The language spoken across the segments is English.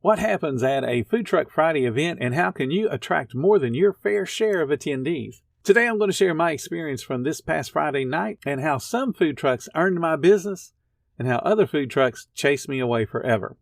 What happens at a Food Truck Friday event, and how can you attract more than your fair share of attendees? Today I'm going to share my experience from this past Friday night and how some food trucks earned my business and how other food trucks chased me away forever.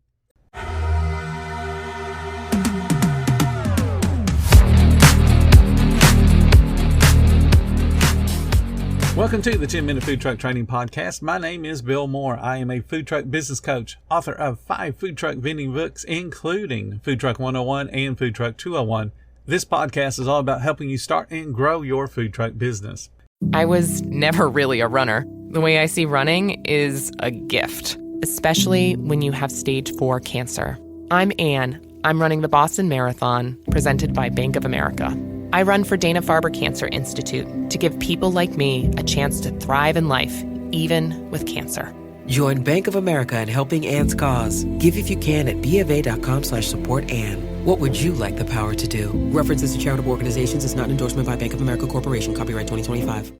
Welcome to the 10-Minute Food Truck Training Podcast. My name is Bill Moore. I am a food truck business coach, author of 5 food truck vending books, including Food Truck 101 and Food Truck 201. This podcast is all about helping you start and grow your food truck business. I was never really a runner. The way I see running is a gift, especially when you have stage 4 cancer. I'm Anne. I'm running the Boston Marathon, presented by Bank of America. I run for Dana-Farber Cancer Institute to give people like me a chance to thrive in life, even with cancer. Join Bank of America in helping Anne's cause. Give if you can at BofA.com/supportAnne. What would you like the power to do? References to charitable organizations is not an endorsement by Bank of America Corporation. Copyright 2025.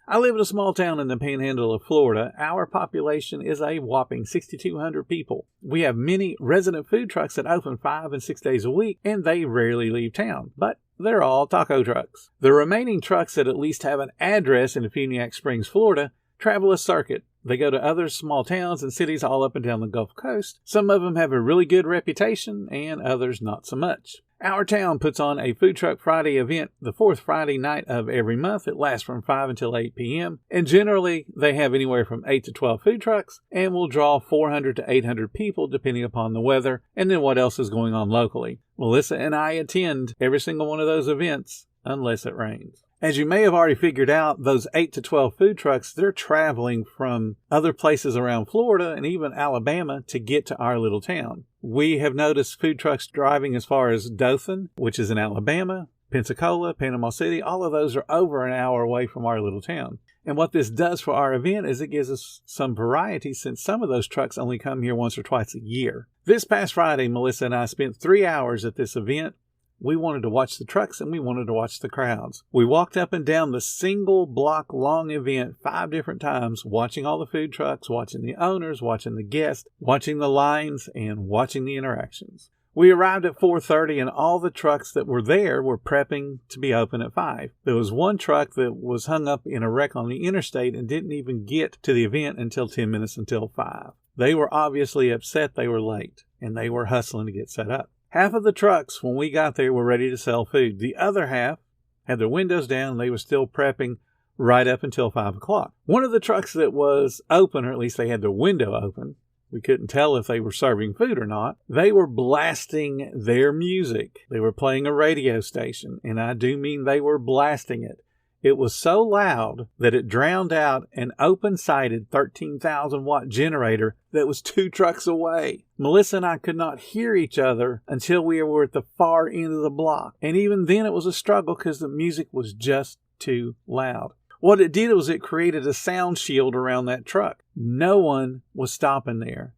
I live in a small town in the panhandle of Florida. Our population is a whopping 6,200 people. We have many resident food trucks that open 5 and 6 days a week, and they rarely leave town. But they're all taco trucks. The remaining trucks that at least have an address in Funiac Springs, Florida, travel a circuit. They go to other small towns and cities all up and down the Gulf Coast. Some of them have a really good reputation, and others not so much. Our town puts on a Food Truck Friday event the 4th Friday night of every month. It lasts from 5 until 8 p.m. And generally, they have anywhere from 8 to 12 food trucks and will draw 400 to 800 people depending upon the weather and then what else is going on locally. Melissa and I attend every single one of those events unless it rains. As you may have already figured out, those 8 to 12 food trucks, they're traveling from other places around Florida and even Alabama to get to our little town. We have noticed food trucks driving as far as Dothan, which is in Alabama, Pensacola, Panama City. All of those are over an hour away from our little town. And what this does for our event is it gives us some variety since some of those trucks only come here once or twice a year. This past Friday, Melissa and I spent 3 hours at this event. We wanted to watch the trucks and we wanted to watch the crowds. We walked up and down the single block long event 5 different times, watching all the food trucks, watching the owners, watching the guests, watching the lines, and watching the interactions. We arrived at 4:30 and all the trucks that were there were prepping to be open at 5. There was one truck that was hung up in a wreck on the interstate and didn't even get to the event until 10 minutes until 5. They were obviously upset they were late and they were hustling to get set up. Half of the trucks, when we got there, were ready to sell food. The other half had their windows down and they were still prepping right up until 5 o'clock. One of the trucks that was open, or at least they had their window open, we couldn't tell if they were serving food or not, they were blasting their music. They were playing a radio station, and I do mean they were blasting it. It was so loud that it drowned out an open-sided 13,000-watt generator that was 2 trucks away. Melissa and I could not hear each other until we were at the far end of the block. And even then it was a struggle because the music was just too loud. What it did was it created a sound shield around that truck. No one was stopping there.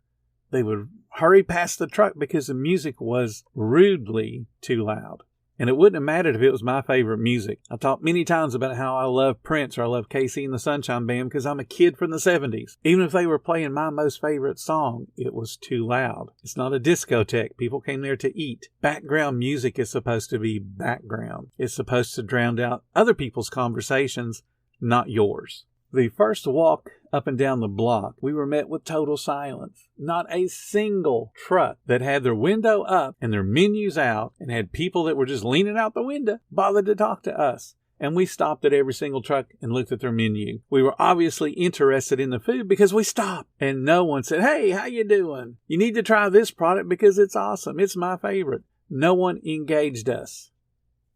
They would hurry past the truck because the music was rudely too loud. And it wouldn't have mattered if it was my favorite music. I talked many times about how I love Prince or I love KC and the Sunshine Band because I'm a kid from the 70s. Even if they were playing my most favorite song, it was too loud. It's not a discotheque. People came there to eat. Background music is supposed to be background. It's supposed to drown out other people's conversations, not yours. The first walk up and down the block, we were met with total silence. Not a single truck that had their window up and their menus out and had people that were just leaning out the window bothered to talk to us. And we stopped at every single truck and looked at their menu. We were obviously interested in the food because we stopped. And no one said, "Hey, how you doing? You need to try this product because it's awesome. It's my favorite." No one engaged us.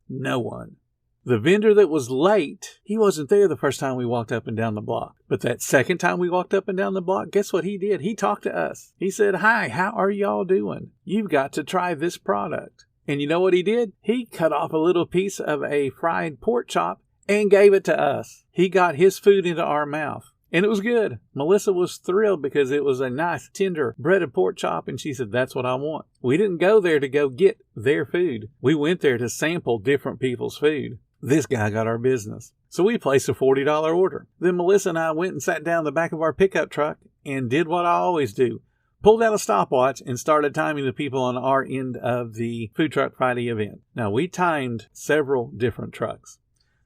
No one. The vendor that was late, he wasn't there the first time we walked up and down the block. But that second time we walked up and down the block, guess what he did? He talked to us. He said, "Hi, how are y'all doing? You've got to try this product." And you know what he did? He cut off a little piece of a fried pork chop and gave it to us. He got his food into our mouth. And it was good. Melissa was thrilled because it was a nice, tender, breaded pork chop, and she said, "That's what I want." We didn't go there to go get their food. We went there to sample different people's food. This guy got our business. So we placed a $40 order. Then Melissa and I went and sat down in the back of our pickup truck and did what I always do. pulled out a stopwatch and started timing the people on our end of the Food Truck Friday event. Now, we timed several different trucks.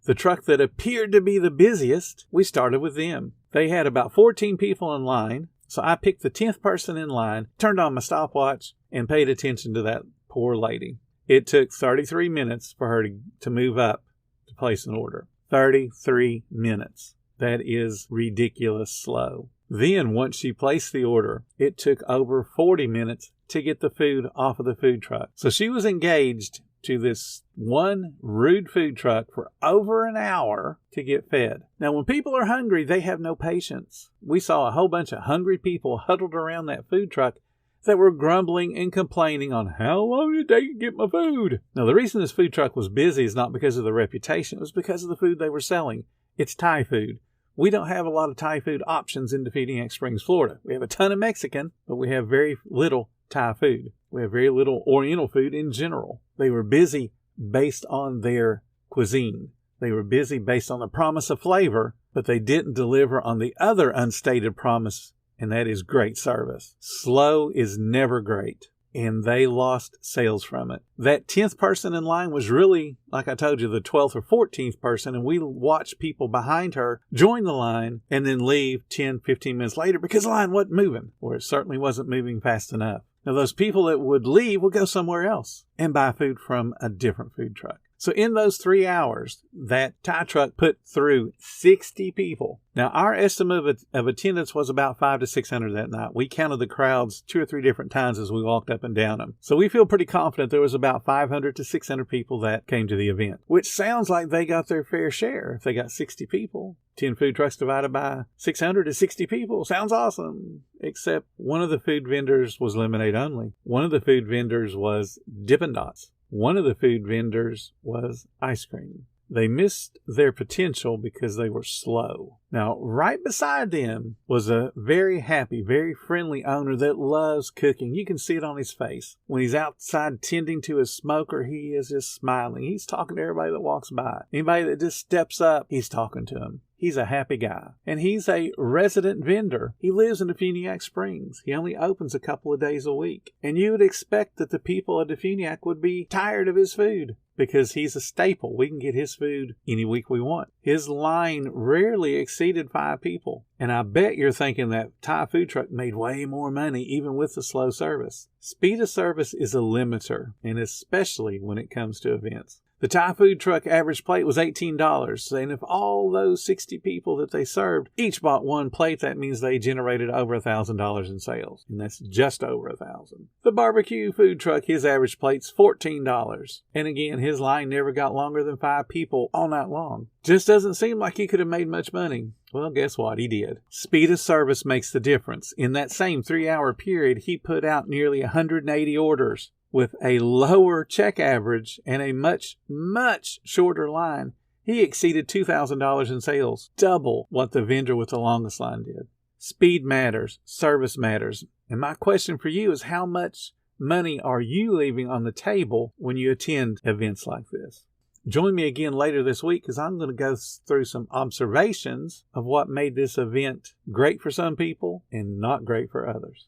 The truck that appeared to be the busiest, we started with them. They had about 14 people in line, so I picked the 10th person in line, turned on my stopwatch, and paid attention to that poor lady. It took 33 minutes for her to move up to place an order. 33 minutes. That is ridiculous slow. Then, once she placed the order, it took over 40 minutes to get the food off of the food truck. So she was engaged to this one rude food truck for over an hour to get fed. Now, when people are hungry, they have no patience. We saw a whole bunch of hungry people huddled around that food truck that were grumbling and complaining on how long did it take to get my food. Now, the reason this food truck was busy is not because of the reputation. It was because of the food they were selling. It's Thai food. We don't have a lot of Thai food options in Defeating Springs, Florida. We have a ton of Mexican, but we have very little Thai food. We have very little Oriental food in general. They were busy based on their cuisine. They were busy based on the promise of flavor, but they didn't deliver on the other unstated promise, and that is great service. Slow is never great, and they lost sales from it. That 10th person in line was really, like I told you, the 12th or 14th person, and we watched people behind her join the line and then leave 10, 15 minutes later because the line wasn't moving, or it certainly wasn't moving fast enough. Now, those people that would leave would go somewhere else and buy food from a different food truck. So in those 3 hours, that Thai truck put through 60 people. Now, our estimate of attendance was about 500 to 600 that night. We counted the crowds 2 or 3 different times as we walked up and down them. So we feel pretty confident there was about 500 to 600 people that came to the event, which sounds like they got their fair share. If they got 60 people, 10 food trucks divided by 600 is 60 people. Sounds awesome. Except one of the food vendors was lemonade only. One of the food vendors was Dippin' Dots. One of the food vendors was ice cream. They missed their potential because they were slow. Now, right beside them was a very happy, very friendly owner that loves cooking. You can see it on his face. When he's outside tending to his smoker, he is just smiling. He's talking to everybody that walks by. Anybody that just steps up, he's talking to them. He's a happy guy. And he's a resident vendor. He lives in Defuniak Springs. He only opens a couple of days a week. And you would expect that the people of Defuniak would be tired of his food because he's a staple. We can get his food any week we want. His line rarely exceeded 5 people. And I bet you're thinking that Thai food truck made way more money even with the slow service. Speed of service is a limiter, and especially when it comes to events. The Thai food truck average plate was $18, and if all those 60 people that they served each bought one plate, that means they generated over $1,000 in sales, and that's just over $1,000. The barbecue food truck, his average plate's $14, and again, his line never got longer than 5 people all night long. Just doesn't seem like he could have made much money. Well, guess what? He did. Speed of service makes the difference. In that same 3-hour period, he put out nearly 180 orders. With a lower check average and a much, much shorter line, he exceeded $2,000 in sales, double what the vendor with the longest line did. Speed matters, service matters, and my question for you is how much money are you leaving on the table when you attend events like this? Join me again later this week because I'm going to go through some observations of what made this event great for some people and not great for others.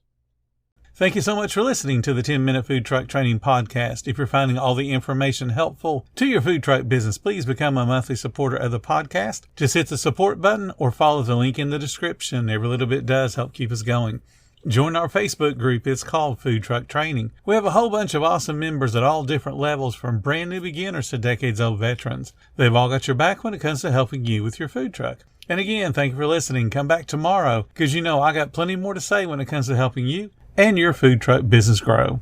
Thank you so much for listening to the 10-Minute Food Truck Training Podcast. If you're finding all the information helpful to your food truck business, please become a monthly supporter of the podcast. Just hit the support button or follow the link in the description. Every little bit does help keep us going. Join our Facebook group. It's called Food Truck Training. We have a whole bunch of awesome members at all different levels, from brand new beginners to decades-old veterans. They've all got your back when it comes to helping you with your food truck. And again, thank you for listening. Come back tomorrow because you know I got plenty more to say when it comes to helping you and your food truck business grow.